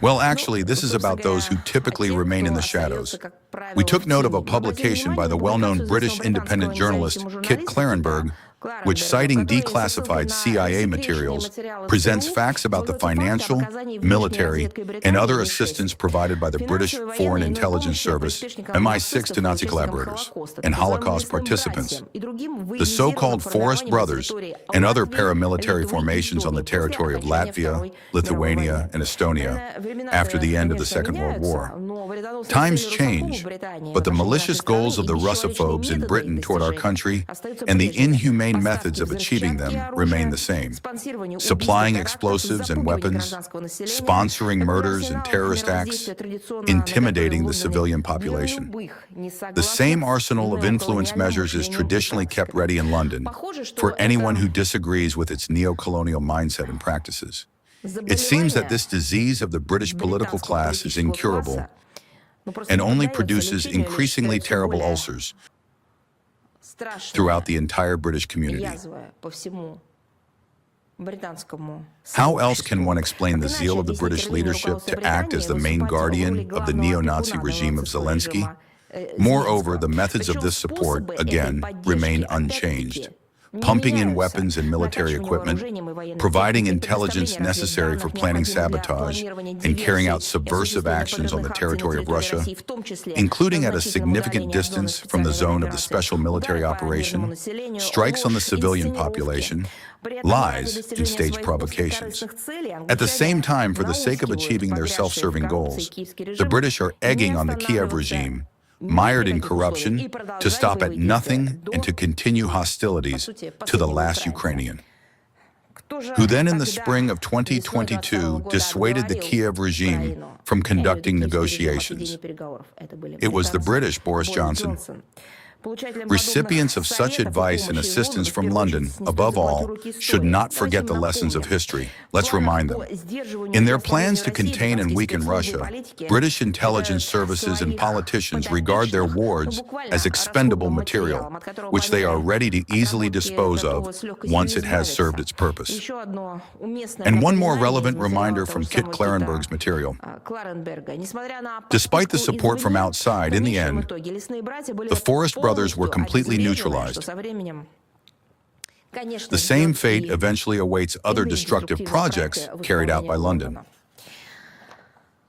Well, actually, this is about those who typically remain in the shadows. We took note of a publication by the well-known British independent journalist Kit Klarenberg, which, citing declassified CIA materials, presents facts about the financial, military, and other assistance provided by the British Foreign Intelligence Service, MI6, to Nazi collaborators and Holocaust participants. The so-called Forest Brothers and other paramilitary formations on the territory of Latvia, Lithuania, and Estonia after the end of the Second World War. Times change, but the malicious goals of the Russophobes in Britain toward our country and the inhumane methods of achieving them remain the same: supplying explosives and weapons, sponsoring murders and terrorist acts, intimidating the civilian population. The same arsenal of influence measures is traditionally kept ready in London for anyone who disagrees with its neo-colonial mindset and practices. It seems that this disease of the British political class is incurable and only produces increasingly terrible ulcers throughout the entire British community. How else can one explain the zeal of the British leadership to act as the main guardian of the neo-Nazi regime of Zelensky? Moreover, the methods of this support, again, remain unchanged. Pumping in weapons and military equipment, providing intelligence necessary for planning sabotage and carrying out subversive actions on the territory of Russia, including at a significant distance from the zone of the special military operation, strikes on the civilian population, lies, and staged provocations. At the same time, for the sake of achieving their self-serving goals, the British are egging on the Kiev regime, mired in corruption, to stop at nothing and to continue hostilities to the last Ukrainian, who then in the spring of 2022 dissuaded the Kiev regime from conducting negotiations. It was the British, Boris Johnson. Recipients of such advice and assistance from London, above all, should not forget the lessons of history. Let's remind them. In their plans to contain and weaken Russia, British intelligence services and politicians regard their wards as expendable material, which they are ready to easily dispose of once it has served its purpose. And one more relevant reminder from Kit Klarenberg's material. Despite the support from outside, in the end, the Forest Brothers were completely neutralized. The same fate eventually awaits other destructive projects carried out by London.